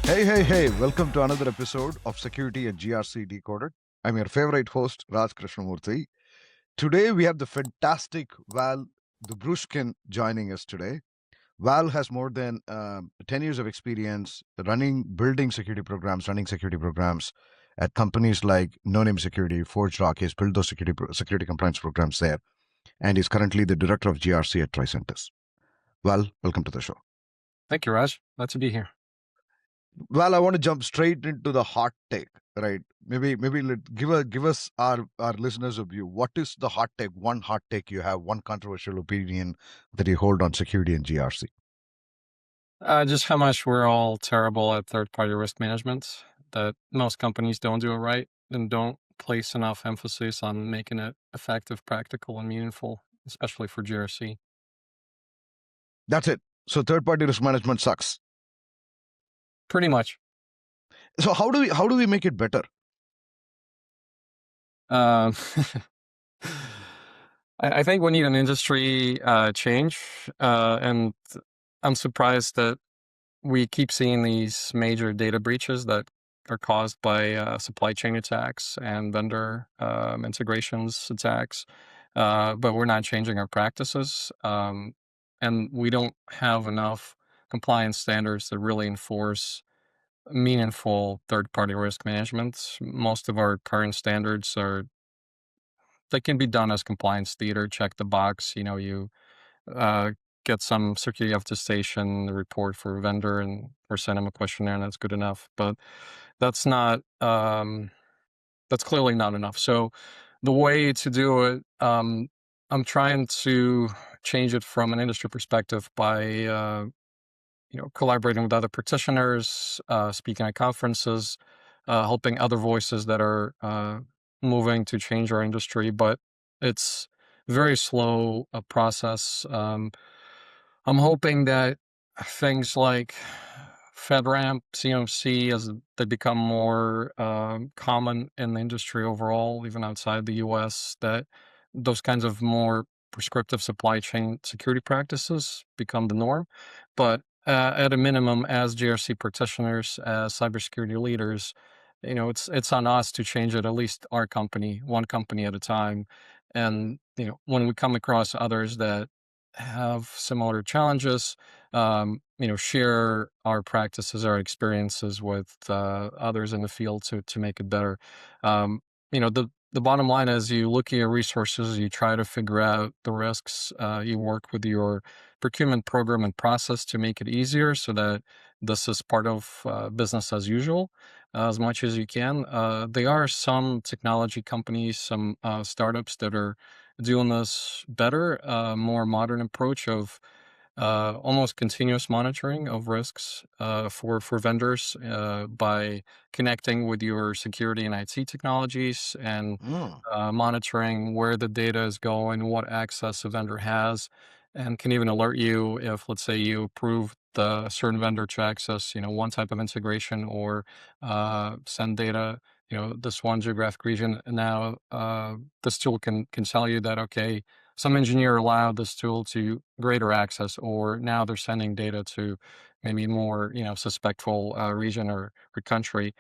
Hey, welcome to another episode of Security and GRC Decoded. I'm your favorite host, Raj Krishnamurthy. Today, we have the fantastic Val Dobrushkin joining us today. Val has more than 10 years of experience building security programs, running security programs at companies like NoName Security, ForgeRock. He's built those security compliance programs there, and he's currently the director of GRC at Tricentis. Val, welcome to the show. Thank you, Raj. Glad to be here. Well, I want to jump straight into the hot take, right? Maybe give us our listeners a view. What is the hot take? One hot take you have, one controversial opinion that you hold on security and GRC. Just how much we're all terrible at third-party risk management, that most companies don't do it right and don't place enough emphasis on making it effective, practical, and meaningful, especially for GRC. That's it. So third-party risk management sucks. Pretty much. So how do we make it better? I think we need an industry change, and I'm surprised that we keep seeing these major data breaches that are caused by supply chain attacks and vendor integrations attacks, but we're not changing our practices, and we don't have enough compliance standards that really enforce meaningful third-party risk management. Most of our current standards they can be done as compliance theater, check the box. You uh, get some security attestation report for a vendor or send them a questionnaire, and that's good enough. But that's not that's clearly not enough. So the way to do it, I'm trying to change it from an industry perspective by collaborating with other practitioners, speaking at conferences, helping other voices that are moving to change our industry. But it's very slow process. I'm hoping that things like FedRAMP, CMC, as they become more common in the industry overall, even outside the US, that those kinds of more prescriptive supply chain security practices become the norm. But at a minimum, as GRC practitioners, as cybersecurity leaders, it's on us to change it, at least our company, one company at a time. And when we come across others that have similar challenges, share our practices, our experiences with others in the field to make it better. The bottom line is you look at your resources, you try to figure out the risks, you work with your procurement program and process to make it easier so that this is part of business as usual as much as you can. There are some technology companies, some startups that are doing this better, more modern approach of almost continuous monitoring of risks for vendors by connecting with your security and IT technologies and monitoring where the data is going, what access a vendor has, and can even alert you if, let's say, you approve the certain vendor to access, one type of integration or send data, this one geographic region. And now this tool can tell you that, okay, some engineer allowed this tool to greater access, or now they're sending data to maybe more, suspectful region or country.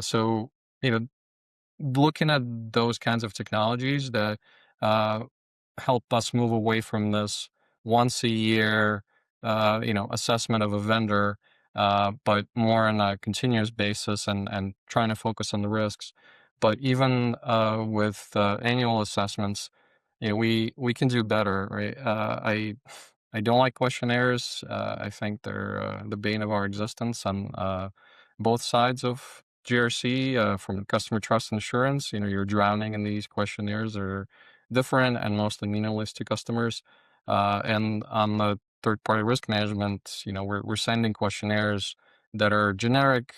So, looking at those kinds of technologies that uh, help us move away from this once a year, assessment of a vendor, but more on a continuous basis and trying to focus on the risks. But even with annual assessments, we can do better, right? I don't like questionnaires. I think they're the bane of our existence on both sides of GRC, from customer trust insurance. You're drowning in these questionnaires that are different and mostly meaningless to customers. And on the third-party risk management, we're sending questionnaires that are generic,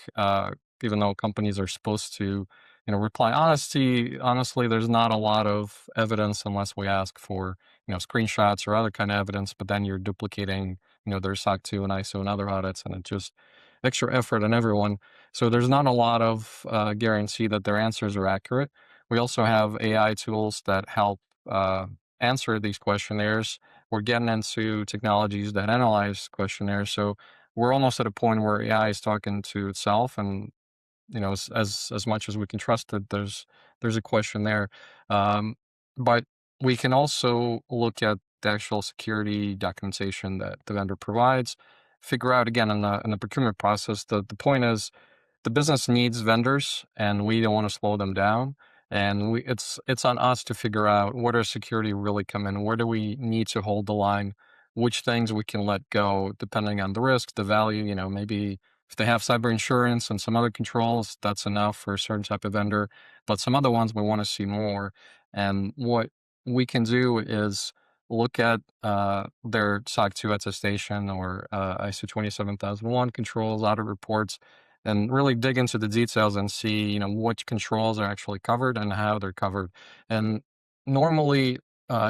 even though companies are supposed to, reply honestly. There's not a lot of evidence unless we ask for, screenshots or other kind of evidence, but then you're duplicating, their SOC 2 and ISO and other audits, and it's just extra effort on everyone. So there's not a lot of guarantee that their answers are accurate. We also have AI tools that help answer these questionnaires. We're getting into technologies that analyze questionnaires. So we're almost at a point where AI is talking to itself, and as much as we can trust it, there's a question there. Um, but we can also look at the actual security documentation that the vendor provides, figure out again in the procurement process. The point is the business needs vendors, and we don't want to slow them down. And it's on us to figure out where does security really come in, where do we need to hold the line, which things we can let go depending on the risk, the value. Maybe if they have cyber insurance and some other controls, that's enough for a certain type of vendor. But some other ones we want to see more. And what we can do is look at their SOC 2 attestation or ISO 27001 controls, audit reports, and really dig into the details and see, which controls are actually covered and how they're covered. And normally,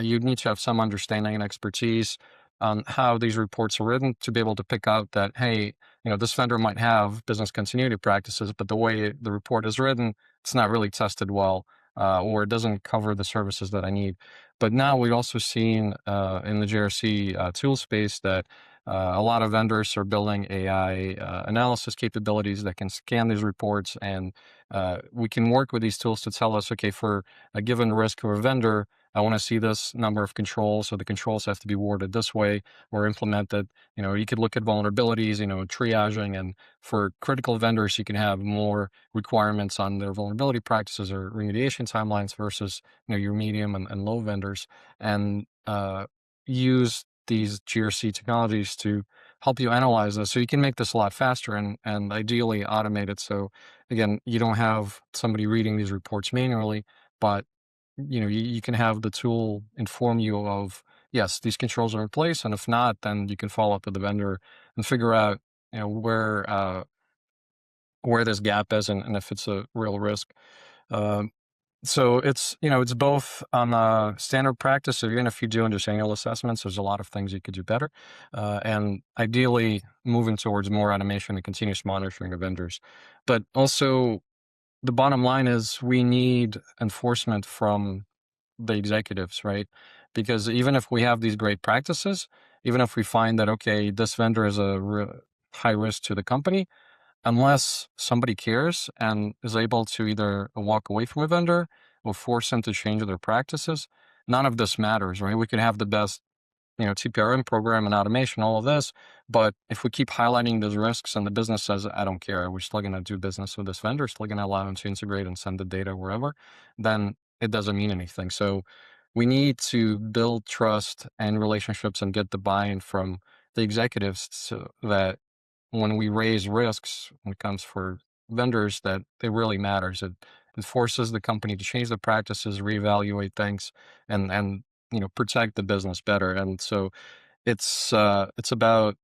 you'd need to have some understanding and expertise on how these reports are written to be able to pick out that, hey, this vendor might have business continuity practices, but the way the report is written, it's not really tested well, or it doesn't cover the services that I need. But now we've also seen in the GRC tool space that a lot of vendors are building AI analysis capabilities that can scan these reports, and we can work with these tools to tell us, okay, for a given risk of a vendor, I want to see this number of controls, so the controls have to be worded this way or implemented. You could look at vulnerabilities, triaging, and for critical vendors, you can have more requirements on their vulnerability practices or remediation timelines versus, your medium and low vendors, and use these GRC technologies to help you analyze this, so you can make this a lot faster and ideally automate it. So again, you don't have somebody reading these reports manually, but you can have the tool inform you of, yes, these controls are in place, and if not, then you can follow up with the vendor and figure out where this gap is, and if it's a real risk. Um, so it's both on standard practice. So even if you do just annual assessments, there's a lot of things you could do better, and ideally moving towards more automation and continuous monitoring of vendors. But also, the bottom line is we need enforcement from the executives, right? Because even if we have these great practices, even if we find that, okay, this vendor is a high risk to the company, unless somebody cares and is able to either walk away from a vendor or force them to change their practices, none of this matters, right? We can have the best, TPRM program and automation, all of this, but if we keep highlighting those risks and the business says, I don't care, we're still going to do business with this vendor, still going to allow them to integrate and send the data wherever, then it doesn't mean anything. So we need to build trust and relationships and get the buy-in from the executives so that when we raise risks when it comes for vendors, that it really matters. It forces the company to change their practices, reevaluate things, and protect the business better. And so it's about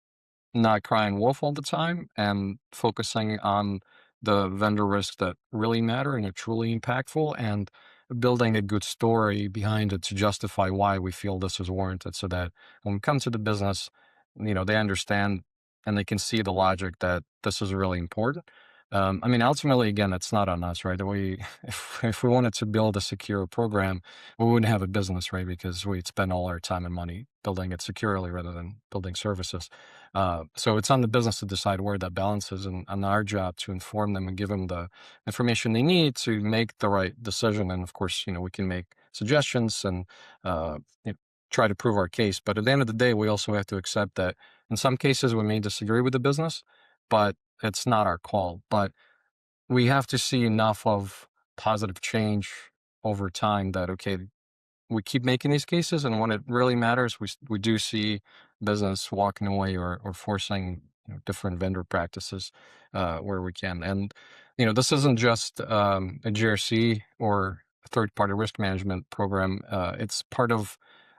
not crying wolf all the time and focusing on the vendor risks that really matter and are truly impactful, and building a good story behind it to justify why we feel this is warranted, so that when we come to the business, they understand and they can see the logic that this is really important. I mean, ultimately, again, it's not on us, right? If we wanted to build a secure program, we wouldn't have a business, right? Because we'd spend all our time and money building it securely rather than building services. So it's on the business to decide where that balance is, and on our job to inform them and give them the information they need to make the right decision. And of course, we can make suggestions and uh, you know, try to prove our case. But at the end of the day, we also have to accept that in some cases we may disagree with the business, but it's not our call. But we have to see enough of positive change over time that, okay, we keep making these cases, and when it really matters, we do see business walking away or forcing different vendor practices where we can. And this isn't just a GRC or a third-party risk management program. It's part of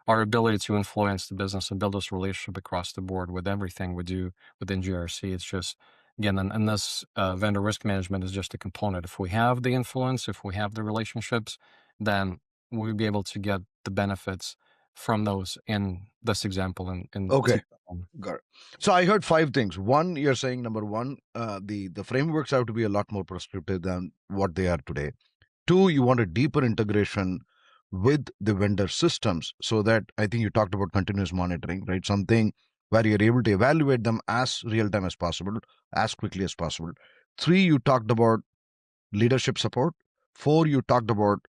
our ability to influence the business and build this relationship across the board with everything we do within GRC. It's just, again, and this vendor risk management is just a component. If we have the influence, if we have the relationships, then we'll be able to get the benefits from those in this example in Okay, TPM. got it. So I heard five things. One, you're saying number one, the frameworks have to be a lot more prescriptive than what they are today. Two, you want a deeper integration with the vendor systems, so that I think you talked about continuous monitoring, right? Something where you're able to evaluate them as real time as possible, as quickly as possible. 3, you talked about leadership support. 4, you talked about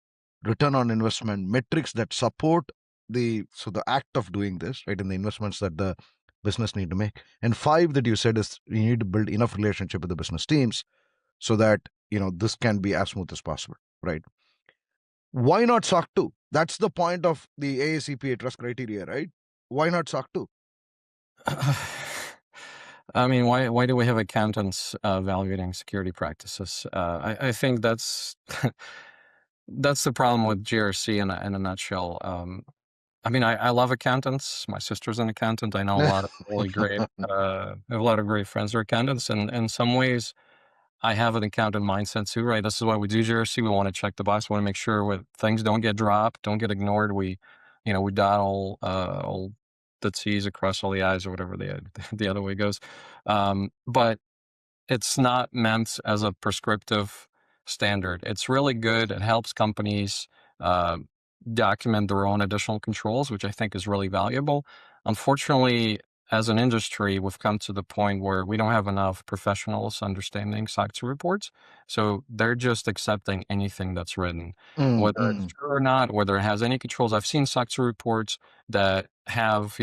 return on investment metrics that support the act of doing this, right, and the investments that the business need to make. And 5 that you said is you need to build enough relationship with the business teams so that this can be as smooth as possible, right? Why not SOC 2? That's the point of the AACPA trust criteria, right? Why not SOC 2? I mean, why do we have accountants evaluating security practices? I think that's that's the problem with GRC in a nutshell. I mean, I love accountants. My sister's an accountant. I know a lot of really great, I have a lot of great friends who are accountants, and in some ways, I have an accountant mindset too, right? This is why we do GRC. We want to check the box. We want to make sure things don't get dropped, don't get ignored. We dot all the T's across all the I's or whatever the other way goes. But it's not meant as a prescriptive standard. It's really good. It helps companies uh, document their own additional controls, which I think is really valuable. Unfortunately, as an industry, we've come to the point where we don't have enough professionals understanding SOC 2 reports. So they're just accepting anything that's written, Mm, whether it's mm. true or not, whether it has any controls. I've seen SOC 2 reports that have,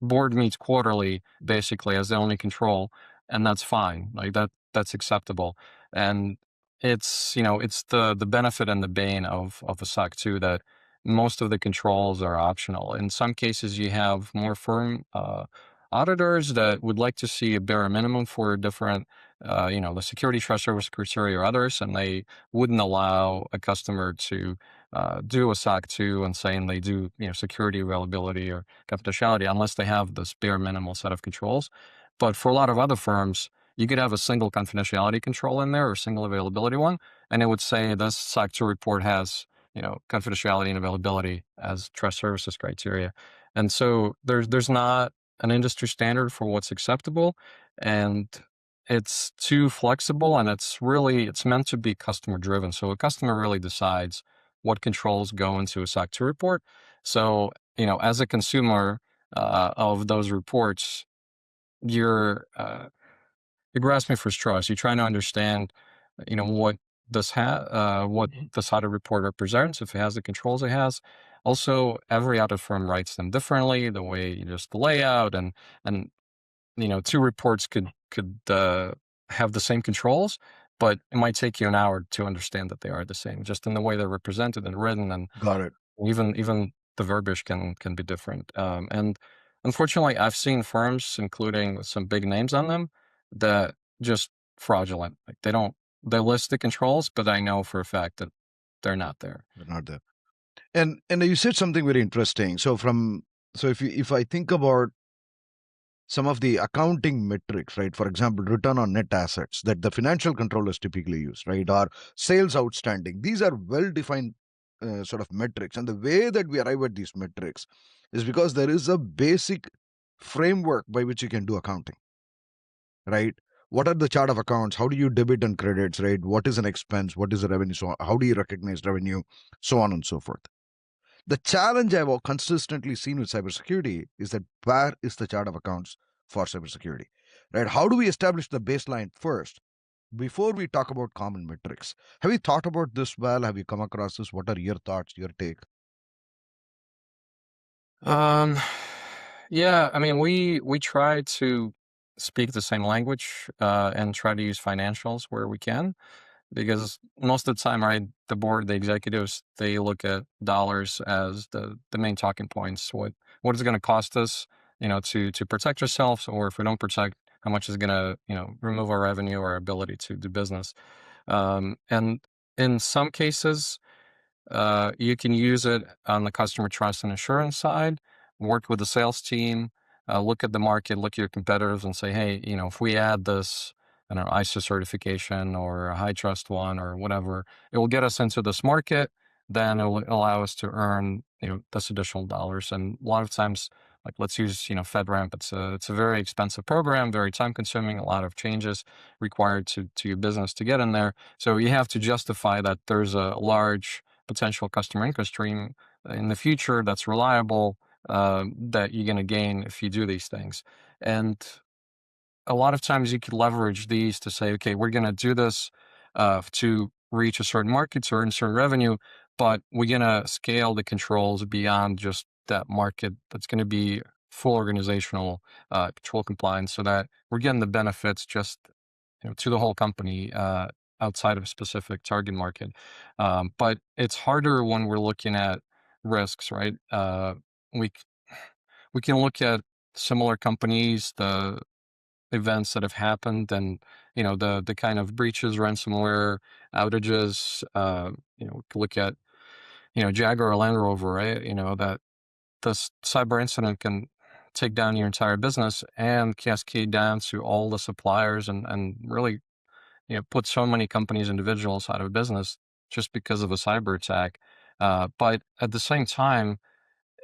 board meets quarterly basically as the only control, and that's fine. Like that's acceptable. And it's the benefit and the bane of a SOC 2 that most of the controls are optional. In some cases, you have more firm auditors that would like to see a bare minimum for different, the security trust service criteria or others, and they wouldn't allow a customer to do a SOC 2 and saying they do, security availability or confidentiality unless they have this bare minimal set of controls. But for a lot of other firms, you could have a single confidentiality control in there or a single availability one, and it would say this SOC 2 report has confidentiality and availability as trust services criteria. And so there's not an industry standard for what's acceptable, and it's too flexible, and it's meant to be customer driven. So a customer really decides what controls go into a SOC 2 report. So, as a consumer of those reports, you're grasping for straws. You're trying to understand, what what this audit report represents, if it has the controls it has. Also, every audit firm writes them differently, the way just the layout and two reports could have the same controls, but it might take you an hour to understand that they are the same, just in the way they're represented and written, and Got it. even the verbiage can be different. And unfortunately, I've seen firms, including some big names on them, that just fraudulent. Like they list the controls, but I know for a fact that they're not there. They're not there. And you said something very interesting. So if I think about some of the accounting metrics, right? For example, return on net assets that the financial controllers typically use, right? Or sales outstanding. These are well-defined sort of metrics. And the way that we arrive at these metrics is because there is a basic framework by which you can do accounting, right? What are the chart of accounts? How do you debit and credits, right? What is an expense? What is a revenue? So how do you recognize revenue? So on and so forth. The challenge I've consistently seen with cybersecurity is that where is the chart of accounts for cybersecurity, right? How do we establish the baseline first before we talk about common metrics? Have you thought about this well? Have you come across this? What are your thoughts, your take? Um, yeah, I mean, we try to speak the same language and try to use financials where we can, because most of the time, right, the board, the executives, they look at dollars as the main talking points. What is it going to cost us, to protect ourselves, or if we don't protect, how much is going to, remove our revenue or our ability to do business. And in some cases, you can use it on the customer trust and assurance side, work with the sales team, look at the market, look at your competitors and say, hey, if we add this, I don't know, ISO certification or a high trust one or whatever, it will get us into this market. Then it will allow us to earn, this additional dollars. And a lot of times, like let's use, FedRAMP. It's a very expensive program, very time consuming, a lot of changes required to your business to get in there. So you have to justify that there's a large potential customer income stream in the future that's reliable that you're going to gain if you do these things. And a lot of times you could leverage these to say, okay, we're going to do this to reach a certain market or earn certain revenue, but we're going to scale the controls beyond just that market. That's going to be full organizational control compliance, so that we're getting the benefits just to the whole company outside of a specific target market. But it's harder when we're looking at risks, right? We we can look at similar companies, the events that have happened, and the kind of breaches, ransomware, outages. We can look at Jaguar or Land Rover, right? That this cyber incident can take down your entire business and cascade down to all the suppliers, and really put so many companies, individuals out of business just because of a cyber attack. But at the same time,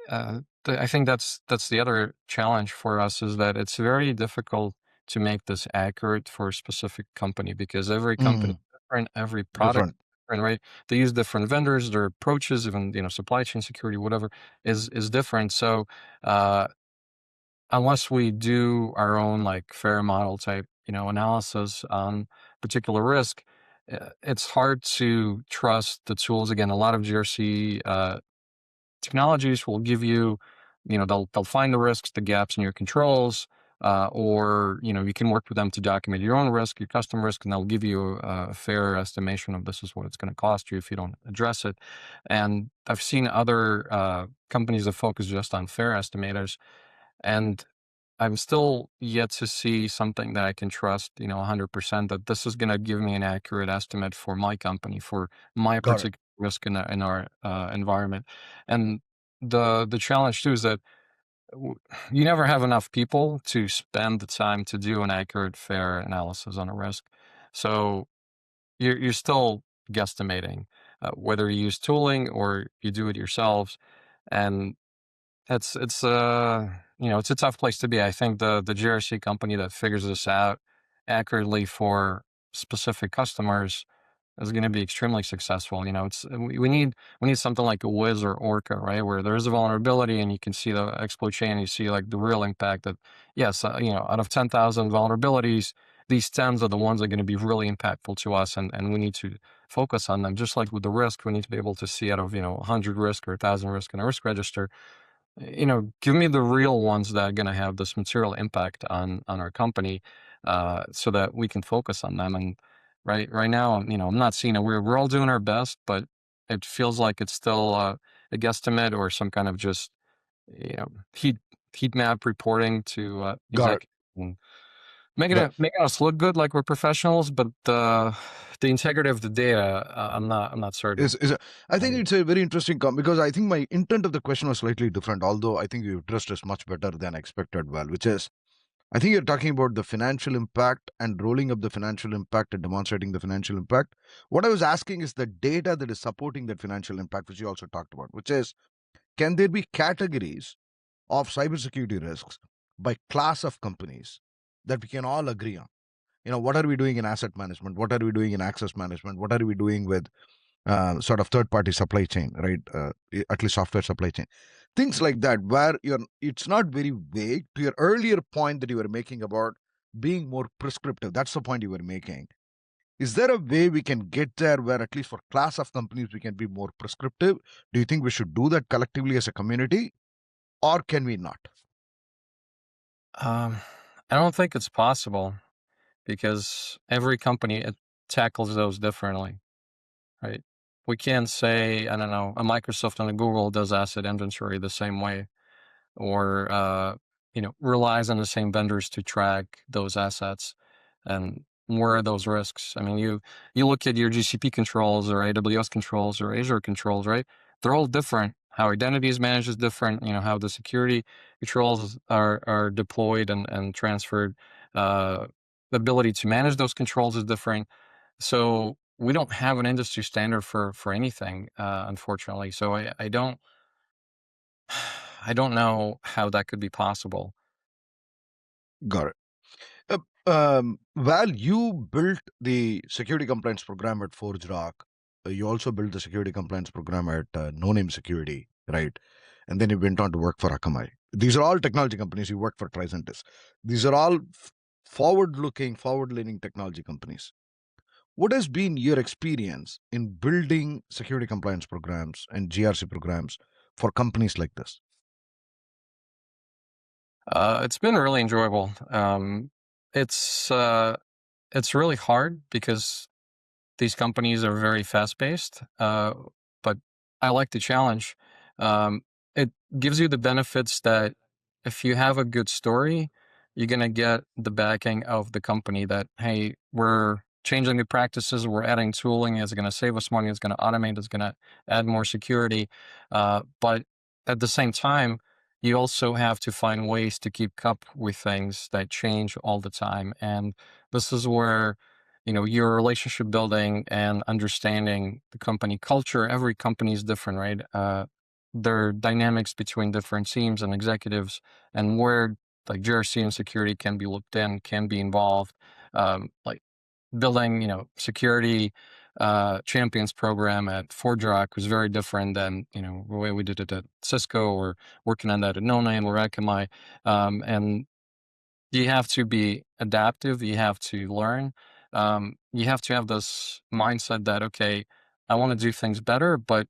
I think that's the other challenge for us, is that it's very difficult to make this accurate for a specific company, because every company Mm, is different, every product different. is different, right? They use different vendors, their approaches, even supply chain security, whatever is different. So uh, unless we do our own like fair model type analysis on particular risk, it's hard to trust the tools. Again, a lot of GRC technologies will give you, they'll find the risks, the gaps in your controls, or you can work with them to document your own risk, your custom risk, and they'll give you a fair estimation of this is what it's going to cost you if you don't address it. And I've seen other companies that focus just on fair estimators, and I'm still yet to see something that I can trust, 100%, that this is going to give me an accurate estimate for my company, for my Got it. particular risk in our environment. And the challenge too is that w- you never have enough people to spend the time to do an accurate, fair analysis on a risk. So you're still guesstimating, whether you use tooling or you do it yourselves. And it's a tough place to be. I think the GRC company that figures this out accurately for specific customers is going to be extremely successful. We need something like a Wiz or Orca, right, where there is a vulnerability and you can see the exploit chain, and you see like the real impact. That yes, out of 10,000 vulnerabilities, these 10s are the ones that are going to be really impactful to us, and we need to focus on them. Just like with the risk, we need to be able to see out of 100 risk or 1,000 risk in a risk register, give me the real ones that are going to have this material impact on our company, so that we can focus on them. And right now, I'm not seeing it. We're all doing our best, but it feels like it's still a guesstimate or some kind of just you know heat heat map reporting to Got it. executives, and making Got it making us look good like we're professionals, but the integrity of the data, I'm not certain. is I think Um, it's a very interesting because I think my intent of the question was slightly different, although I think you addressed this much better than expected, Val, which is I think you're talking about the financial impact and rolling up the financial impact and demonstrating the financial impact. What I was asking is the data that is supporting that financial impact, which you also talked about, which is can there be categories of cybersecurity risks by class of companies that we can all agree on? What are we doing in asset management? What are we doing in access management? What are we doing with sort of third party supply chain, right? At least software supply chain. Things like that, where it's not very vague. To your earlier point that you were making about being more prescriptive, that's the point you were making. Is there a way we can get there where, at least for class of companies, we can be more prescriptive? Do you think we should do that collectively as a community, or can we not? um, I don't think it's possible, because every company tackles those differently, right? We can't say, I don't know, a Microsoft and a Google does asset inventory the same way, or relies on the same vendors to track those assets. And where are those risks? I mean, you look at your GCP controls or AWS controls or Azure controls, right? They're all different. How identity is managed is different. How the security controls are deployed and transferred. The ability to manage those controls is different. So we don't have an industry standard for anything, unfortunately. So I don't I don't know how that could be possible. Got it. Val, you built the security compliance program at ForgeRock. You also built the security compliance program at NoName Security, right? and then you went on to work for Akamai. These are all technology companies. You worked for Tricentis. These are all forward-looking, forward-leaning technology companies. What has been your experience in building security compliance programs and GRC programs for companies like this? It's been really enjoyable. It's it's really hard because these companies are very fast-paced, but I like the challenge. Um, it gives you the benefits that if you have a good story, you're gonna get the backing of the company that, hey, we're changing the practices, we're adding tooling, it's gonna save us money, it's gonna automate, it's gonna add more security. But at the same time, you also have to find ways to keep up with things that change all the time. And this is where your relationship building and understanding the company culture. Every company is different, right? There are dynamics between different teams and executives, and where like GRC and security can be looked in, can be involved. Like building, security champions program at ForgeRock was very different than the way we did it at Cisco, or working on that at NoName or Akamai. And you have to be adaptive. You have to learn. You have to have this mindset that, okay, I want to do things better, but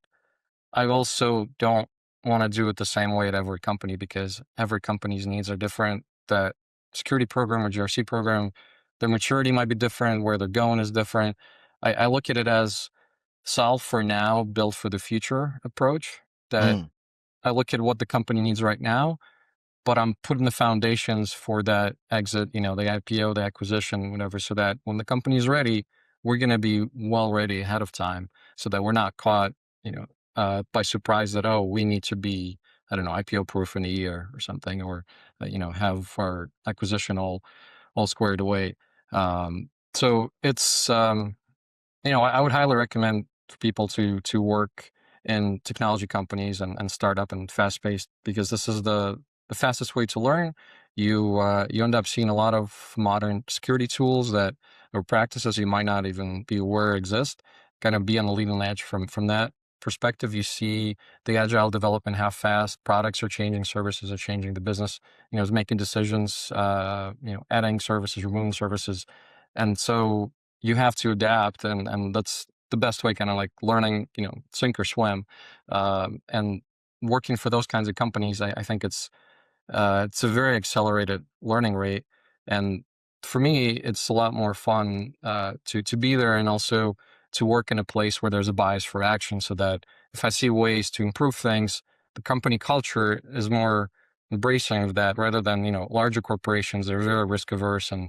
I also don't want to do it the same way at every company, because every company's needs are different. That security program or GRC program, their maturity might be different. Where they're going is different. I look at it as solve for now, build for the future approach. That Mm, I look at what the company needs right now, but I'm putting the foundations for that exit, the IPO, the acquisition, whatever, so that when the company's ready, we're going to be well ready ahead of time, so that we're not caught, by surprise that, oh, we need to be, I don't know, IPO proof in a year or something, or, have our acquisition all squared away. So it's, I would highly recommend for people to work in technology companies and startup and fast paced, because this is the fastest way to learn. You end up seeing a lot of modern security tools that or practices you might not even be aware exist. Kind of be on the leading edge from that perspective. You see the agile development, how fast products are changing, services are changing, the business is making decisions, adding services, removing services, and so you have to adapt, and that's the best way, kind of like learning, sink or swim. And working for those kinds of companies, I think it's a very accelerated learning rate, and for me, it's a lot more fun to be there, and also to work in a place where there's a bias for action, so that if I see ways to improve things, the company culture is more embracing of that, rather than larger corporations. They're very risk averse, and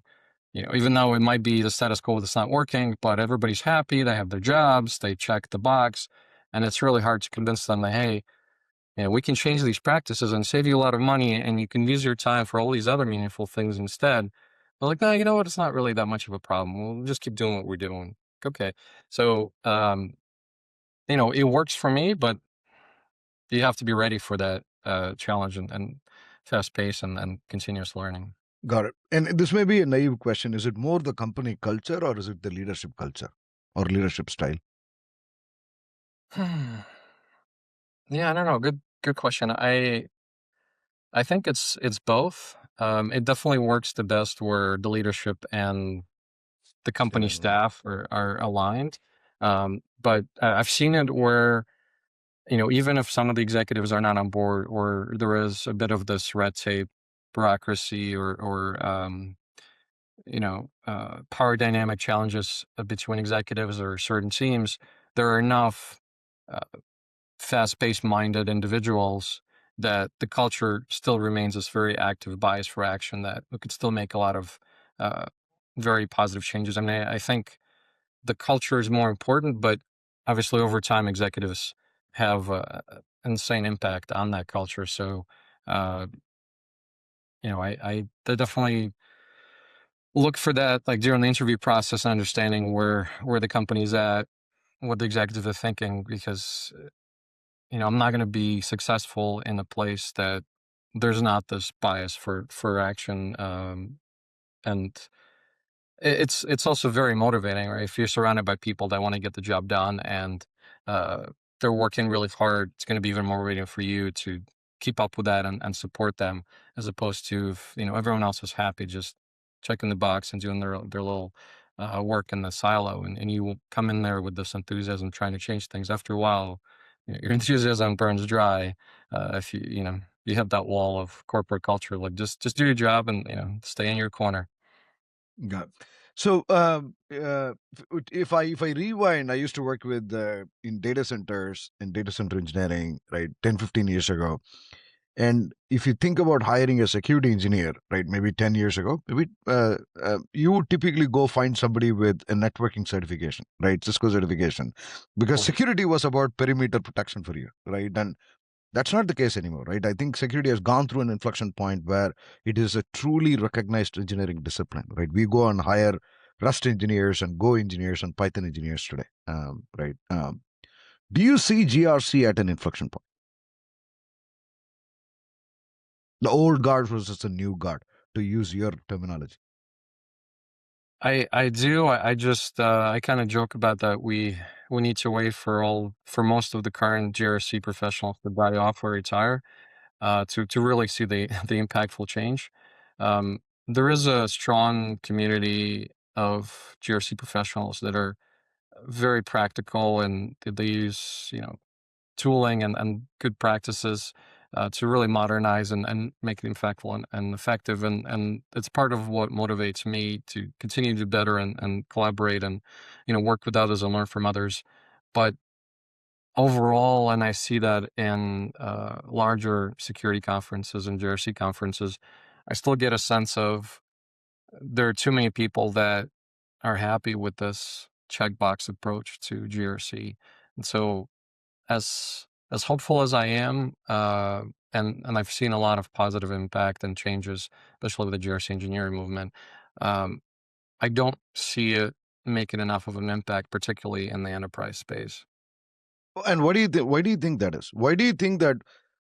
even though it might be the status quo that's not working, but everybody's happy, they have their jobs, they check the box, and it's really hard to convince them that, hey, we can change these practices and save you a lot of money, and you can use your time for all these other meaningful things instead. They're like, no, you know what? It's not really that much of a problem. We'll just keep doing what we're doing. Okay. So, it works for me, but you have to be ready for that challenge, and fast pace, and continuous learning. got it. And this may be a naive question. Is it more the company culture or is it the leadership culture or leadership style? Yeah, I don't know. Good question. I think it's both. It definitely works the best where the leadership and the company Still aligned. staff are aligned. But I've seen it where, even if some of the executives are not on board, or there is a bit of this red tape, bureaucracy, or power dynamic challenges between executives or certain teams, there are enough uh, fast-paced minded individuals that the culture still remains this very active bias for action, that we could still make a lot of uh, very positive changes. I mean, I think the culture is more important, but obviously over time, executives have insane impact on that culture. So, uh, I definitely look for that, like during the interview process, and understanding where the company's at, what the executives are thinking, because I'm not going to be successful in a place that there's not this bias for action. And it's also very motivating, right? If you're surrounded by people that want to get the job done, and uh, they're working really hard, it's going to be even more motivating for you to keep up with that and support them, as opposed to if, everyone else is happy just checking the box and doing their little work in the silo, and you will come in there with this enthusiasm trying to change things. After a while, your enthusiasm burns dry. If you have that wall of corporate culture, like just do your job and stay in your corner. Got it. So, if I rewind, I used to work with in data centers and data center engineering, right, 10, 15 years ago. And if you think about hiring a security engineer, right, maybe 10 years ago, maybe you would typically go find somebody with a networking certification, right, Cisco certification, because security was about perimeter protection for you, right? And that's not the case anymore, right? I think security has gone through an inflection point where it is a truly recognized engineering discipline, right? We go and hire Rust engineers and Go engineers and Python engineers today, right? Do you see GRC at an inflection point? The old guard versus the new guard, to use your terminology. I do. I just I kind of joke about that. We need to wait for most of the current GRC professionals to die off or retire to really see the the impactful change. There is a strong community of GRC professionals that are very practical, and they use tooling and good practices to really modernize and make it impactful and effective. And it's part of what motivates me to continue to do better and collaborate and, work with others and learn from others. But overall, and I see that in larger security conferences and GRC conferences, I still get a sense of there are too many people that are happy with this checkbox approach to GRC. And so as hopeful as I am, and I've seen a lot of positive impact and changes, especially with the GRC engineering movement. Um, I don't see it making enough of an impact, particularly in the enterprise space. And what do you think? Why do you think that is? Why do you think that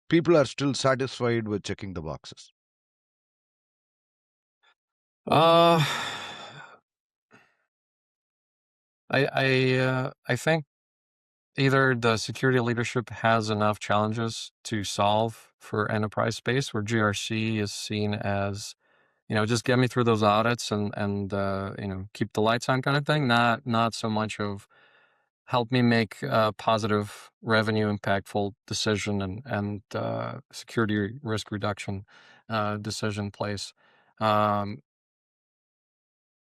people are still satisfied with checking the boxes? Uh, I think either the security leadership has enough challenges to solve for enterprise space, where GRC is seen as just get me through those audits and keep the lights on kind of thing. Not so much of help me make a positive revenue impactful decision and security risk reduction decision place. Um,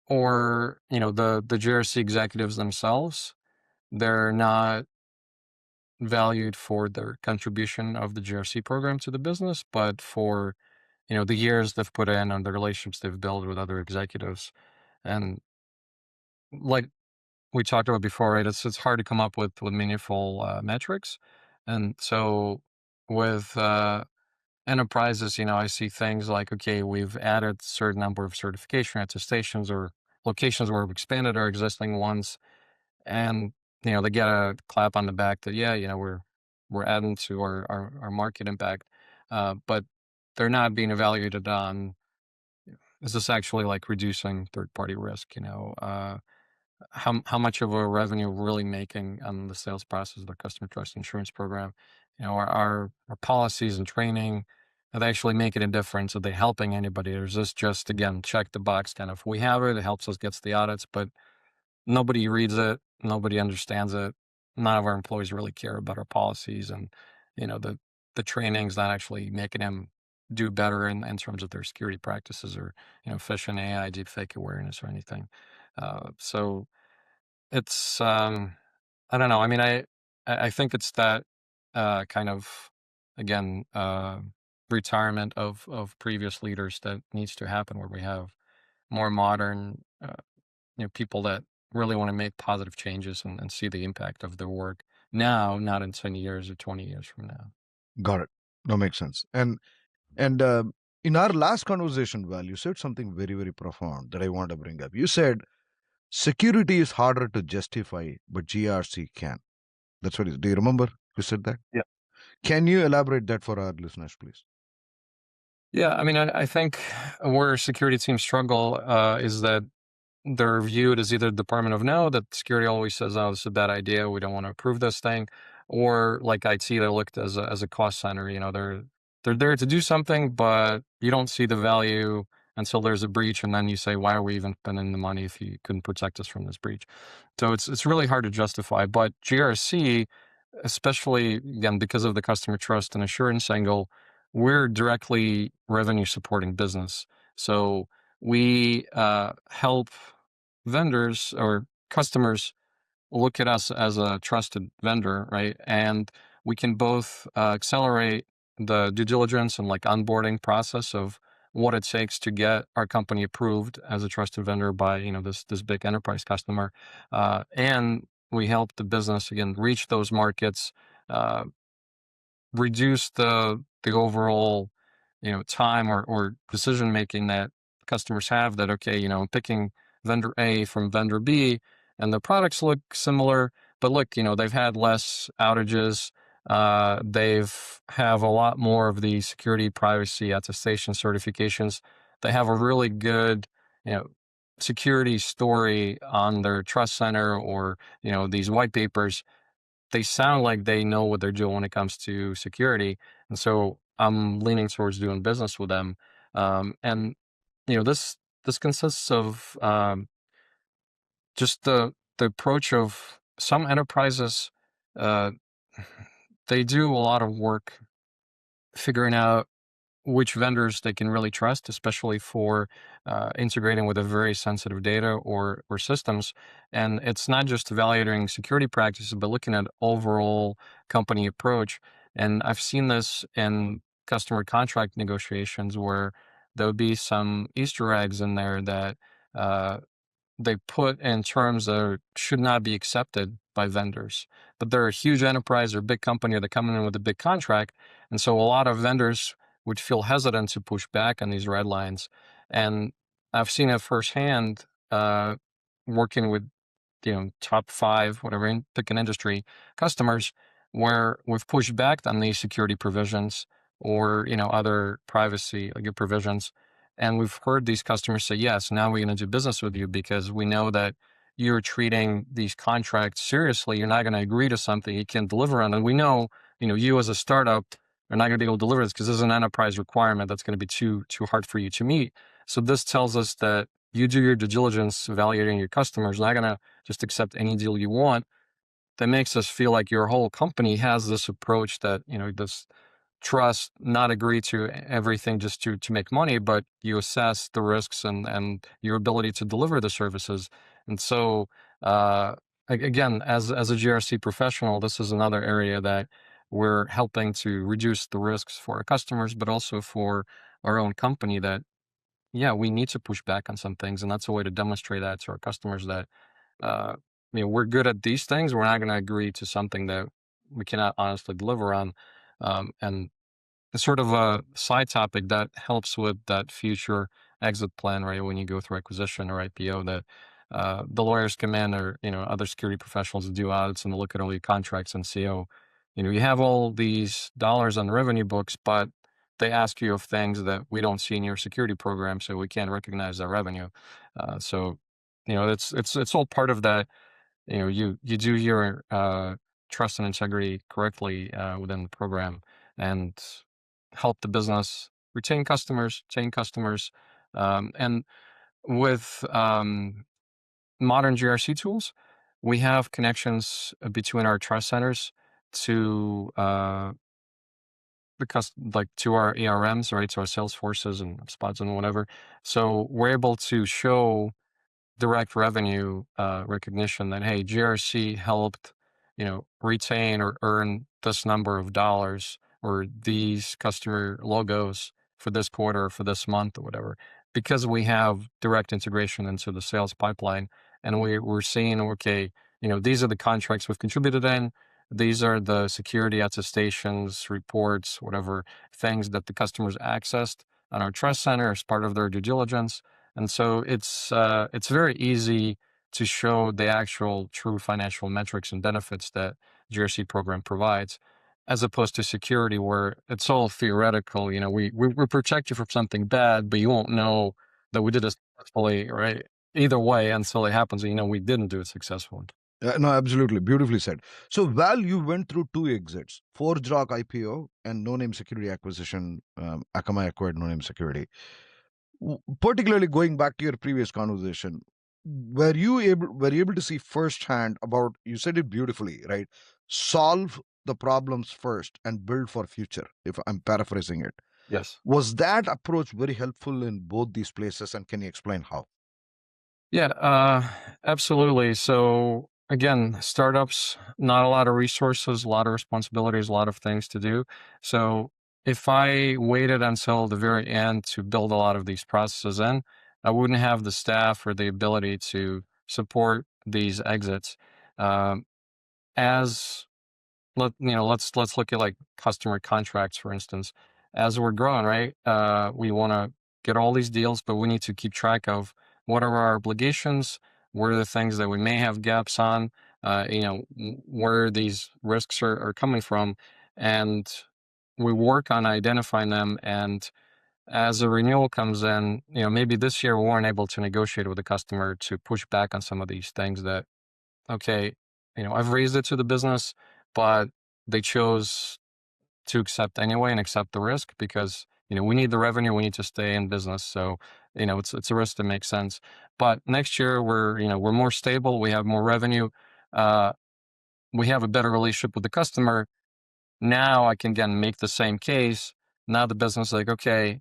or the GRC executives themselves, they're not valued for their contribution of the GRC program to the business, but for the years they've put in and the relationships they've built with other executives. And like we talked about before, right? It's hard to come up with meaningful metrics, and so with enterprises, I see things like, okay, we've added a certain number of certification attestations or locations where we've expanded our existing ones, and they get a clap on the back that yeah, we're adding to our market impact, but they're not being evaluated on is this actually like reducing third party risk, how much of a revenue we're really making on the sales process of the customer trust insurance program. Our policies and training, are they actually making a difference? Are they helping anybody? Or is this just, again, check the box kind of, we have it helps us get to the audits, but nobody reads it, nobody understands it. None of our employees really care about our policies, and the training's not actually making them do better in terms of their security practices or phishing, AI, deepfake awareness, or anything. So it's I don't know. I mean, I think it's that kind of, again, retirement of previous leaders that needs to happen, where we have more modern people that really want to make positive changes and see the impact of their work now, not in 10 years or 20 years from now. Got it. No, makes sense. And in our last conversation, Val, you said something very, very profound that I want to bring up. You said security is harder to justify, but GRC can. That's what it is. Do you remember you said that? Yeah. Can you elaborate that for our listeners, please? Yeah, I mean, I think where security teams struggle is that they're viewed as either the Department of No, that security always says, oh, this is a bad idea, we don't want to approve this thing, or like IT, they're looked as a cost center. They're they're there to do something, but you don't see the value until there's a breach, and then you say, why are we even spending the money if you couldn't protect us from this breach? So it's really hard to justify. But GRC, especially again because of the customer trust and assurance angle, we're directly revenue supporting business. So we help vendors or customers look at us as a trusted vendor, right? And we can both accelerate the due diligence and like onboarding process of what it takes to get our company approved as a trusted vendor by this big enterprise customer, and we help the business again reach those markets, uh, reduce the overall time or decision making that customers have, that okay, picking vendor A from vendor B and the products look similar, but look, they've had less outages, they've have a lot more of the security privacy attestation certifications, they have a really good you know security story on their trust center, or these white papers, they sound like they know what they're doing when it comes to security. And so I'm leaning towards doing business with them. And this consists of just the approach of some enterprises. Uh, they do a lot of work figuring out which vendors they can really trust, especially for integrating with a very sensitive data or systems. And it's not just evaluating security practices, but looking at overall company approach. And I've seen this in customer contract negotiations where there would be some Easter eggs in there that uh, they put in terms that should not be accepted by vendors. But they're a huge enterprise or big company, or they're coming in with a big contract. And so a lot of vendors would feel hesitant to push back on these red lines. And I've seen it firsthand, working with top five, whatever, pick an industry, customers, where we've pushed back on these security provisions or other privacy like provisions, and we've heard these customers say, yes, now we're going to do business with you because we know that you're treating these contracts seriously. You're not going to agree to something you can't deliver on, and we know you as a startup are not going to be able to deliver this because this is an enterprise requirement that's going to be too hard for you to meet. So this tells us that you do your due diligence evaluating your customers, not going to just accept any deal you want. That makes us feel like your whole company has this approach that, this trust, not agree to everything just to make money, but you assess the risks and your ability to deliver the services. And so, again, as a GRC professional, this is another area that we're helping to reduce the risks for our customers, but also for our own company, that yeah, we need to push back on some things, and that's a way to demonstrate that to our customers that uh, we're good at these things. We're not going to agree to something that we cannot honestly deliver on. And it's sort of a side topic that helps with that future exit plan, right? When you go through acquisition or IPO, that the lawyers come in, or other security professionals to do audits and look at all your contracts and see, oh, you have all these dollars on the revenue books, but they ask you of things that we don't see in your security program, so we can't recognize that revenue. So it's all part of that. You do your trust and integrity correctly within the program, and help the business retain customers, and with modern GRC tools, we have connections between our trust centers to like to our ARMs, right? To our Salesforces and Spots and whatever. So we're able to show direct revenue recognition that, hey, GRC helped retain or earn this number of dollars or these customer logos for this quarter, for this month, or whatever, because we have direct integration into the sales pipeline. And we're seeing, okay, these are the contracts we've contributed in, these are the security attestations, reports, whatever things that the customers accessed on our trust center as part of their due diligence. And so it's very easy to show the actual true financial metrics and benefits that GRC program provides, as opposed to security where it's all theoretical. We protect you from something bad, but you won't know that we did it successfully, right? Either way, until it happens, we didn't do it successfully. No, absolutely. Beautifully said. So, Val, you went through two exits: ForgeRock IPO and NoName Security acquisition. Akamai acquired NoName Security. Particularly going back to your previous conversation, were you able to see firsthand about, you said it beautifully, right? Solve the problems first and build for future, if I'm paraphrasing it. Yes. Was that approach very helpful in both these places, and can you explain how? Yeah, absolutely. So again, startups, not a lot of resources, a lot of responsibilities, a lot of things to do. So if I waited until the very end to build a lot of these processes in, I wouldn't have the staff or the ability to support these exits. Um, as let's look at like customer contracts, for instance. As we're growing, right? We want to get all these deals, but we need to keep track of what are our obligations, what are the things that we may have gaps on, where these risks are coming from, and we work on identifying them. And as a renewal comes in, maybe this year we weren't able to negotiate with the customer to push back on some of these things that, okay, I've raised it to the business, but they chose to accept anyway and accept the risk because, we need the revenue, we need to stay in business. So, it's a risk that makes sense. But next year we're more stable, we have more revenue, uh, we have a better relationship with the customer. Now I can again make the same case. Now the business is like, okay,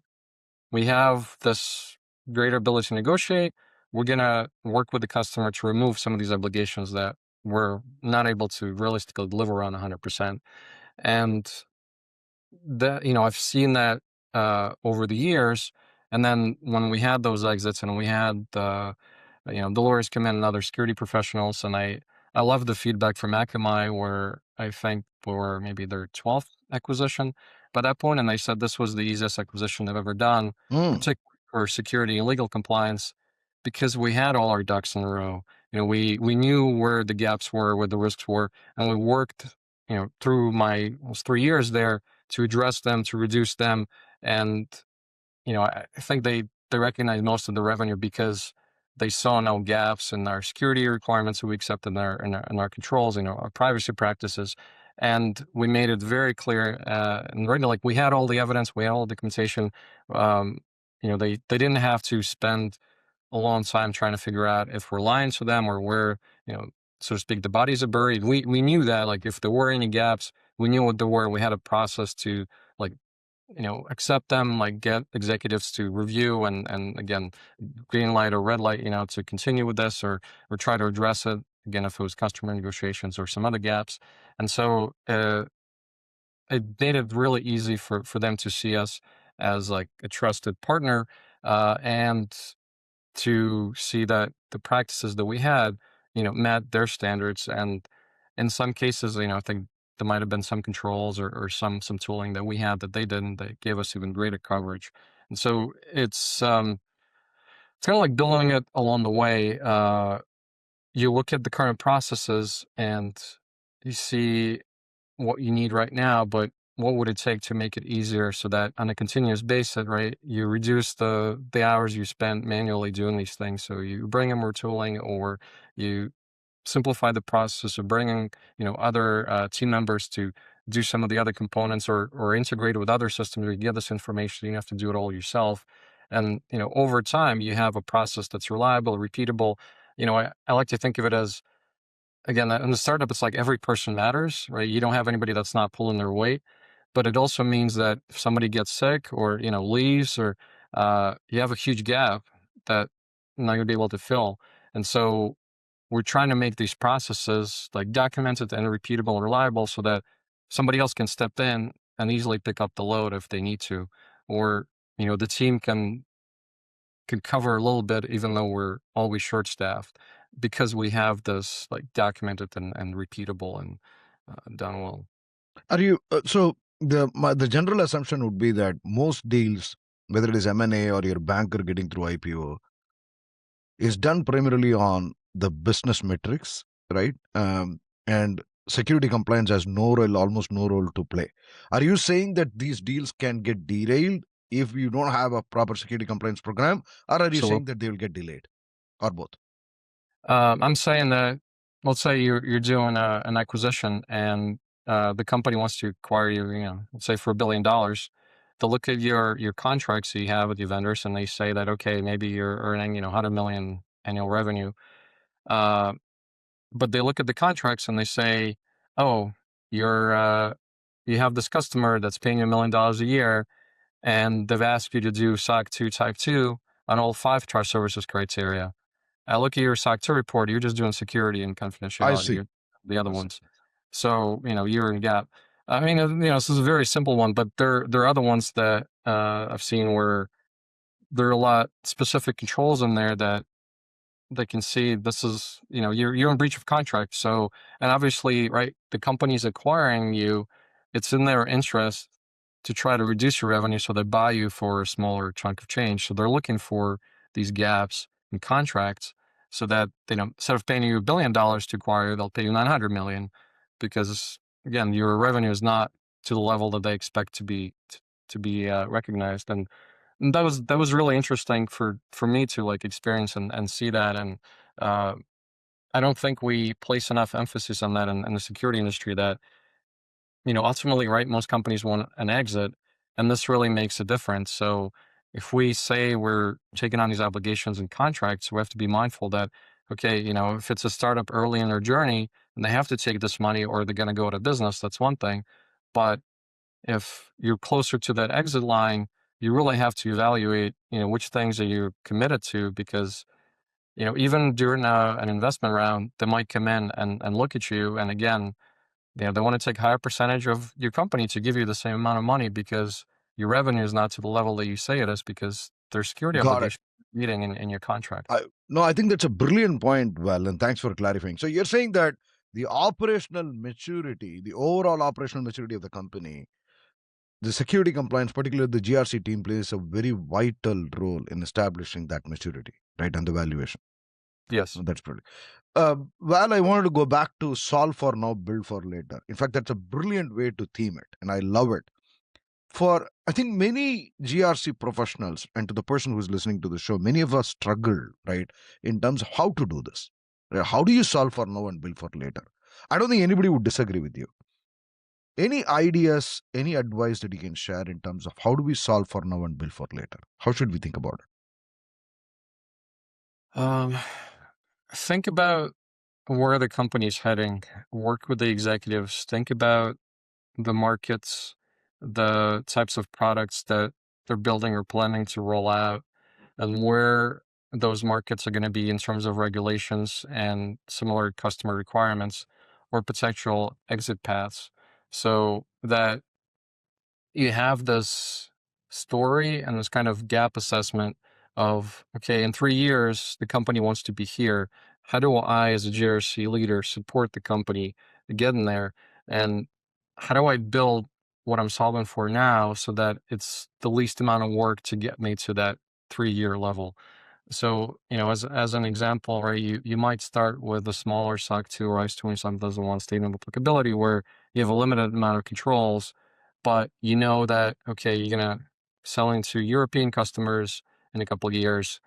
we have this greater ability to negotiate. We're going to work with the customer to remove some of these obligations that we're not able to realistically deliver on 100%. And that, I've seen that over the years. And then when we had those exits and we had the lawyers come in and other security professionals, and I love the feedback from Akamai, where I think for maybe their 12th acquisition by that point, and they said this was the easiest acquisition they've ever done, Mm. particularly for security and legal compliance, because we had all our ducks in a row. We knew where the gaps were, where the risks were, and we worked, through my almost 3 years there to address them, to reduce them, and I think they recognize most of the revenue because they saw no gaps in our security requirements that we accept in our controls, our privacy practices, and we made it very clear. And right now, like we had all the evidence, we had all the documentation. Um, they didn't have to spend a long time trying to figure out if we're lying to them or where, so to speak, the bodies are buried. We knew that, like, if there were any gaps, we knew what there were. We had a process to, like, accept them, like get executives to review and again, green light or red light, to continue with this or try to address it again if it was customer negotiations or some other gaps. And so it made it really easy for them to see us as like a trusted partner, and to see that the practices that we had, met their standards. And in some cases, I think there might have been some controls or some tooling that we had that they didn't, that gave us even greater coverage. And so it's kind of like building it along the way. You look at the current processes and you see what you need right now, but what would it take to make it easier so that on a continuous basis, right, you reduce the hours you spend manually doing these things. So you bring in more tooling, or you simplify the process of bringing, other team members to do some of the other components, or integrate with other systems, or you get this information, you don't have to do it all yourself. And, over time, you have a process that's reliable, repeatable. I like to think of it as, again, in the startup, it's like every person matters, right? You don't have anybody that's not pulling their weight, but it also means that if somebody gets sick or, leaves, or you have a huge gap that you're not going to be able to fill. And so we're trying to make these processes like documented and repeatable and reliable so that somebody else can step in and easily pick up the load if they need to, or, the team can cover a little bit, even though we're always short staffed, because we have this like documented and repeatable and done well. Are you so the general assumption would be that most deals, whether it is M&A or your banker getting through IPO, is done primarily on the business metrics, right? And security compliance has no role, almost no role to play. Are you saying that these deals can get derailed if you don't have a proper security compliance program, or are you So saying that they will get delayed, or both? I'm saying that, let's say you're doing an acquisition, and the company wants to acquire you, let's say for $1 billion. They'll look at your contracts that you have with your vendors, and they say that, okay, maybe you're earning 100 million annual revenue. Uh, but they look at the contracts and they say, oh, you're you have this customer that's paying you $1 million a year, and they've asked you to do SOC 2 Type 2 on all 5 trust services criteria. I look at your SOC 2 report, you're just doing security and I confidentiality. see. The other I see. ones. So, you're in a gap. I mean, this is a very simple one, but there are other ones that I've seen where there are a lot specific controls in there that they can see this is, you're in breach of contract. So, and obviously, right, the company's acquiring you, it's in their interest to try to reduce your revenue, so they buy you for a smaller chunk of change. So they're looking for these gaps in contracts so that, instead of paying you $1 billion to acquire, they'll pay you 900 million, because again, your revenue is not to the level that they expect to be recognized. And that was really interesting for me to like experience and see that. And uh, I don't think we place enough emphasis on that in the security industry, that ultimately, right, most companies want an exit, and this really makes a difference. So if we say we're taking on these obligations and contracts, we have to be mindful that, okay, if it's a startup early in their journey and they have to take this money or they're going to go out of business, that's one thing. But if you're closer to that exit line, you really have to evaluate, which things are you committed to, because, even during an investment round, they might come in and look at you. And again, they want to take a higher percentage of your company to give you the same amount of money, because your revenue is not to the level that you say it is, because there's security Got it. obligations meeting in your contract. No, I think that's a brilliant point, Val, and thanks for clarifying. So you're saying that the operational maturity, the overall operational maturity of the company, the security compliance, particularly the GRC team, plays a very vital role in establishing that maturity, right, and the valuation. Yes. That's brilliant. Val, I wanted to go back to solve for now, build for later. In fact, that's a brilliant way to theme it, and I love it. For I think many GRC professionals, and to the person who's listening to the show, many of us struggle, right, in terms of how to do this. Right? How do you solve for now and build for later? I don't think anybody would disagree with you. Any ideas, any advice that you can share in terms of how do we solve for now and build for later? How should we think about Um, think about where the company's heading. Work with the executives. Think about the markets, the types of products that they're building or planning to roll out, and where those markets are going to be in terms of regulations and similar customer requirements or potential exit paths, so that you have this story and this kind of gap assessment of, okay, in 3 years, the company wants to be here. How do I, as a GRC leader, support the company to get in there? And how do I build what I'm solving for now so that it's the least amount of work to get me to that 3-year level? So, as an example, right, you might start with a smaller SOC 2 or ISO 27001 statement of applicability, where you have a limited amount of controls, but you know that, okay, you're gonna selling to European customers in a couple of years.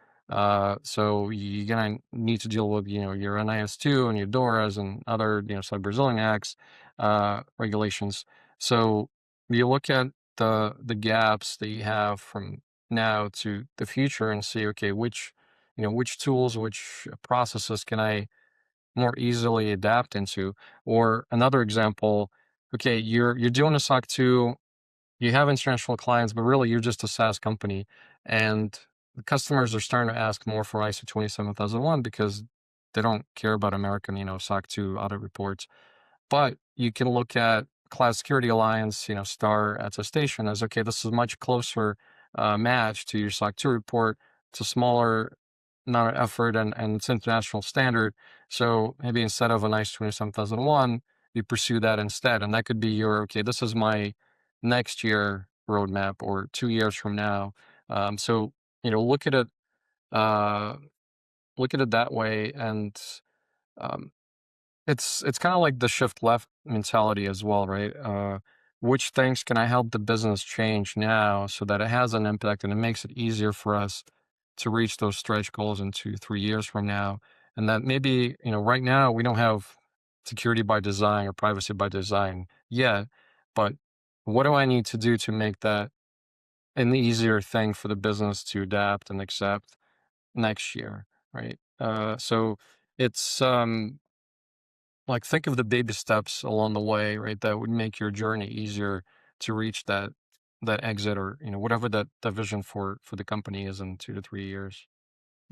So you're gonna need to deal with, your NIS2 and your DORAs and other, Cyber-Brazilian acts, regulations. So you look at the gaps that you have from now to the future and see, okay, which tools, which processes can I more easily adapt into? Or another example, okay, you're doing a SOC 2, you have international clients, but really you're just a SaaS company, and the customers are starting to ask more for ISO 27001 because they don't care about American, SOC 2 audit reports. But you can look at Cloud Security Alliance, STAR attestation as, okay, this is a much closer match to your SOC 2 report. It's a smaller amount of effort, and it's international standard. So maybe instead of an ISO 27001, you pursue that instead. And that could be your, okay, this is my next year roadmap or 2 years from now. So, look at it, uh, that way. And um, it's kind of like the shift left mentality as well, right? Which things can I help the business change now so that it has an impact and it makes it easier for us to reach those stretch goals in 2, 3 years from now? and that maybe, right now we don't have security by design or privacy by design yet, but what do I need to do to make that an easier thing for the business to adapt and accept next year, right? So it's like, think of the baby steps along the way, right? That would make your journey easier to reach that exit, or whatever that vision for the company is in 2 to 3 years.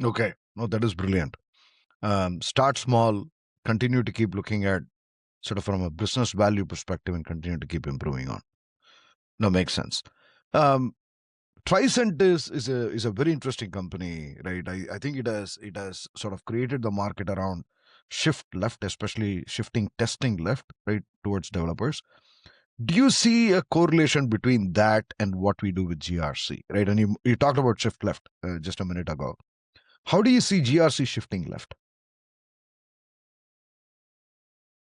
Okay. No, that is brilliant. Start small, continue to keep looking at sort of from a business value perspective and continue to keep improving on. No, makes sense. Um, Tricentis is a very interesting company, right? I think it has sort of created the market around shift left, especially shifting testing left, right, towards developers. Do you see a correlation between that and what we do with GRC, right? And you talked about shift left just a minute ago. How do you see GRC shifting left?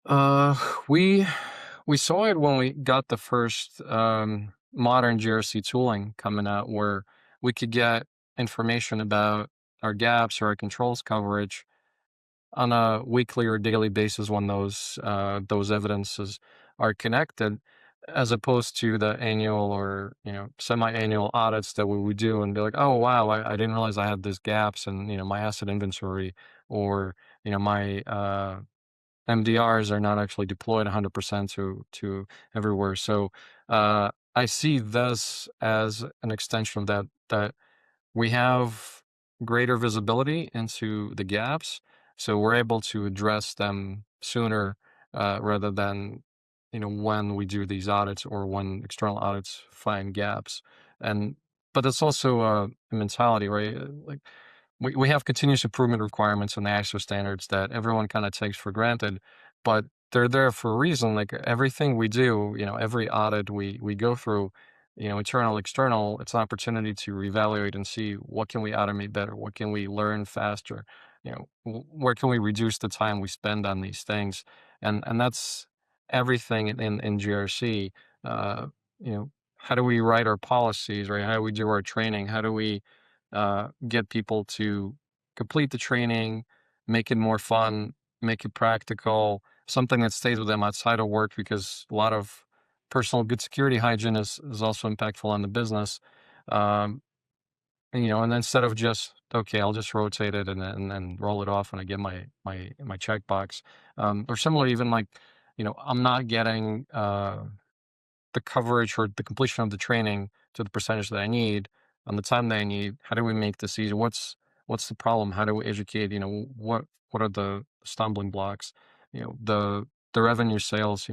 Uh, we we saw it when we got the first modern GRC tooling coming out, where we could get information about our gaps or our controls coverage on a weekly or daily basis when those evidences are connected, as opposed to the annual or semi-annual audits that we would do and be like, oh wow, I didn't realize I had these gaps in my asset inventory, or my MDRs are not actually deployed 100% to everywhere. So I see this as an extension of that we have greater visibility into the gaps, so we're able to address them sooner, rather than when we do these audits or when external audits find gaps. And but it's also a mentality, right? Like, we have continuous improvement requirements and the ISO standards that everyone kind of takes for granted, but they're there for a reason. Like, everything we do, every audit we go through, internal, external, it's an opportunity to reevaluate and see what can we automate better, what can we learn faster, where can we reduce the time we spend on these things, and that's everything in GRC. Uh, how do we write our policies, right? How do we do our training? How do we get people to complete the training, make it more fun, make it practical, something that stays with them outside of work, because a lot of personal good security hygiene is also impactful on the business. Um, and then instead of just, okay, I'll just rotate it and then roll it off when I get my checkbox. Or similar, even like, I'm not getting the coverage or the completion of the training to the percentage that I need on the time that I need. How do we make this easy? What's the problem? How do we educate? What are the stumbling blocks? The revenue sales.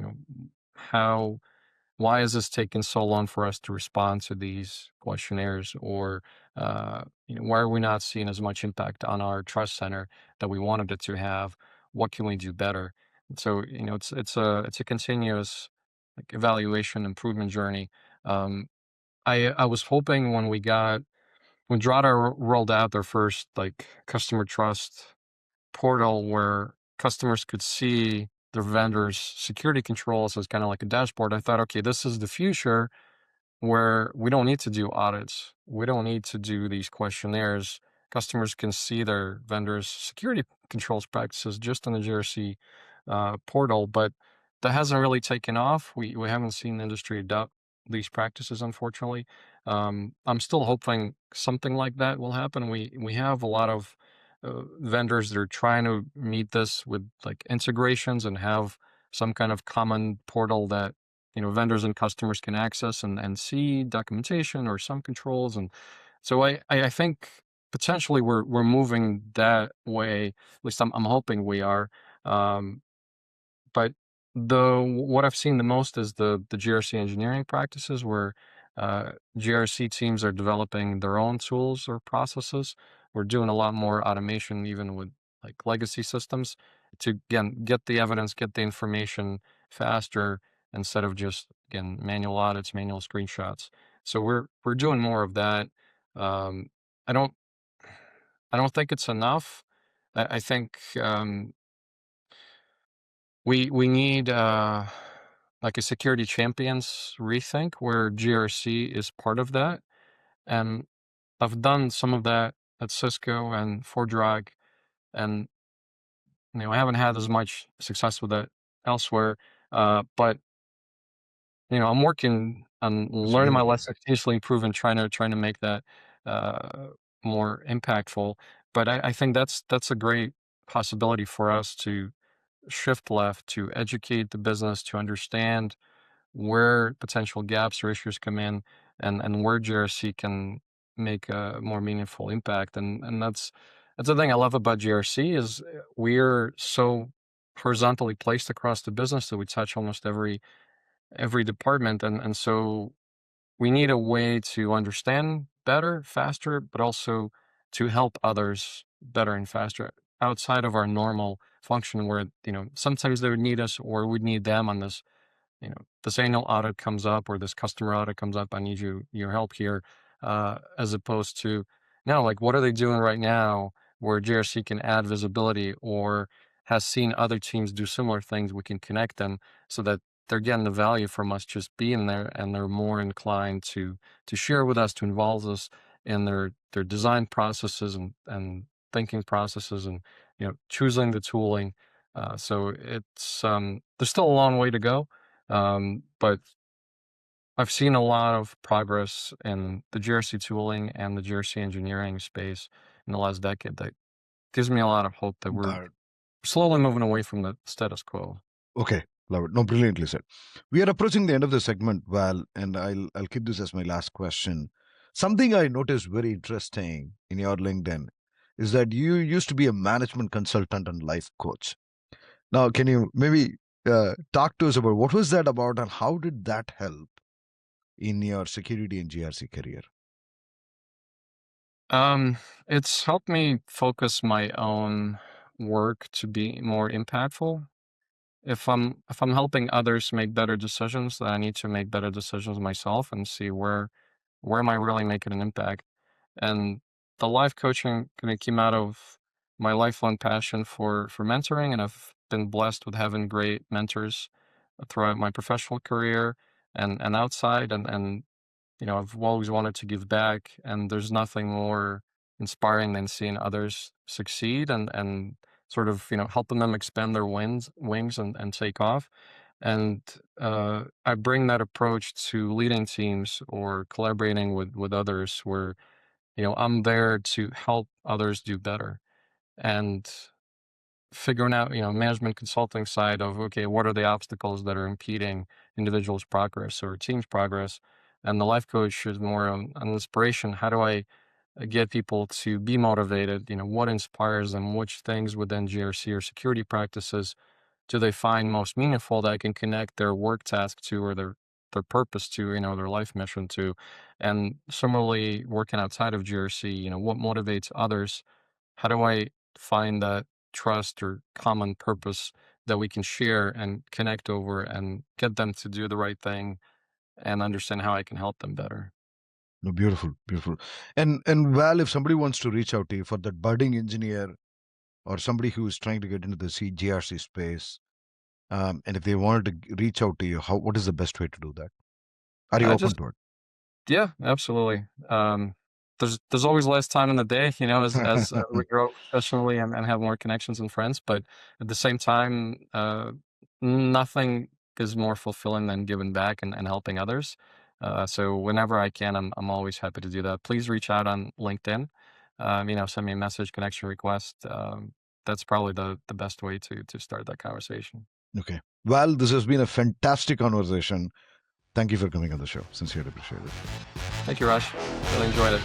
How why is this taking so long for us to respond to these questionnaires? Or why are we not seeing as much impact on our trust center that we wanted it to have? What can we do better? So it's a continuous, like, evaluation improvement journey. um, I was hoping when Drata rolled out their first, like, customer trust portal, where customers could see their vendors' security controls as kind of like a dashboard, I thought, okay, this is the future, where we don't need to do audits. We don't need to do these questionnaires. Customers can see their vendors' security controls practices just on the GRC portal, but that hasn't really taken off. We haven't seen the industry adopt these practices, unfortunately. I'm still hoping something like that will happen. We have a lot of vendors that are trying to meet this with, like, integrations and have some kind of common portal that vendors and customers can access and see documentation or some controls. And so I think potentially we're moving that way. At least I'm hoping we are. Um, but what I've seen the most is the GRC engineering practices, where GRC teams are developing their own tools or processes. We're doing a lot more automation, even with, like, legacy systems, to, again, get the evidence, get the information faster, instead of just, again, manual audits, manual screenshots. So we're doing more of that. Um, I don't I don't think it's enough. I think we need, like, a security champions rethink, where GRC is part of that. And I've done some of that at Cisco and ForgeRock, and I haven't had as much success with it elsewhere, but I'm working on That's learning my beautiful. lesson, continuously improving, trying to make that uh, more impactful. But I think that's a great possibility for us to shift left, to educate the business, to understand where potential gaps or issues come in, and where GRC can make a more meaningful impact. And that's the thing I love about GRC is we're so horizontally placed across the business that we touch almost every department, and so we need a way to understand better, faster, but also to help others better and faster outside of our normal function where, sometimes they would need us or we'd need them on this annual audit comes up or this customer audit comes up. I need your help here, as opposed to now, like, what are they doing right now where GRC can add visibility or has seen other teams do similar things. We can connect them so that they're getting the value from us just being there, and they're more inclined to share with us, to involve us in their design processes and thinking processes, and choosing the tooling. So it's there's still a long way to go, but I've seen a lot of progress in the GRC tooling and the GRC engineering space in the last decade that gives me a lot of hope that we're But slowly moving away from the status quo. okay, love it. No, brilliantly said. We are approaching the end of the segment, Val, and I'll keep this as my last question. Something I noticed very interesting in your LinkedIn is that you used to be a management consultant and life coach. Now, can you maybe talk to us about what was that about and how did that help in your security and GRC career? Um, it's helped me focus my own work to be more impactful. If I'm helping others make better decisions, then I need to make better decisions myself and see where am I really making an impact. And the life coaching kind of came out of my lifelong passion for mentoring, and I've been blessed with having great mentors throughout my professional career and outside, and I've always wanted to give back, and there's nothing more inspiring than seeing others succeed and sort of, helping them expand their wings and take off. And I bring that approach to leading teams or collaborating with others where, I'm there to help others do better. And figuring out, management consulting side of, okay, what are the obstacles that are impeding individuals' progress or team's progress? And the life coach is more an inspiration. How do I get people to be motivated? What inspires them? Which things within GRC or security practices do they find most meaningful that I can connect their work task to, or their purpose to, their life mission to? And similarly, working outside of GRC, what motivates others? How do I find that trust or common purpose that we can share and connect over and get them to do the right thing and understand how I can help them better? No, beautiful, beautiful. And Val, if somebody wants to reach out to you for that budding engineer or somebody who is trying to get into the GRC space, and if they wanted to reach out to you, what is the best way to do that? Are you I open just to Yeah, absolutely. There's always less time in the day, as we it? grow professionally and have more connections and friends. But at the same time, nothing is more fulfilling than giving back and helping others. So whenever I can, I'm always happy to do that. Please reach out on LinkedIn. Send me a message, connection request. That's probably the best way to start that conversation. Okay. Val, this has been a fantastic conversation. Thank you for coming on the show. Sincerely appreciate it. Thank you, Raj. Really enjoyed it.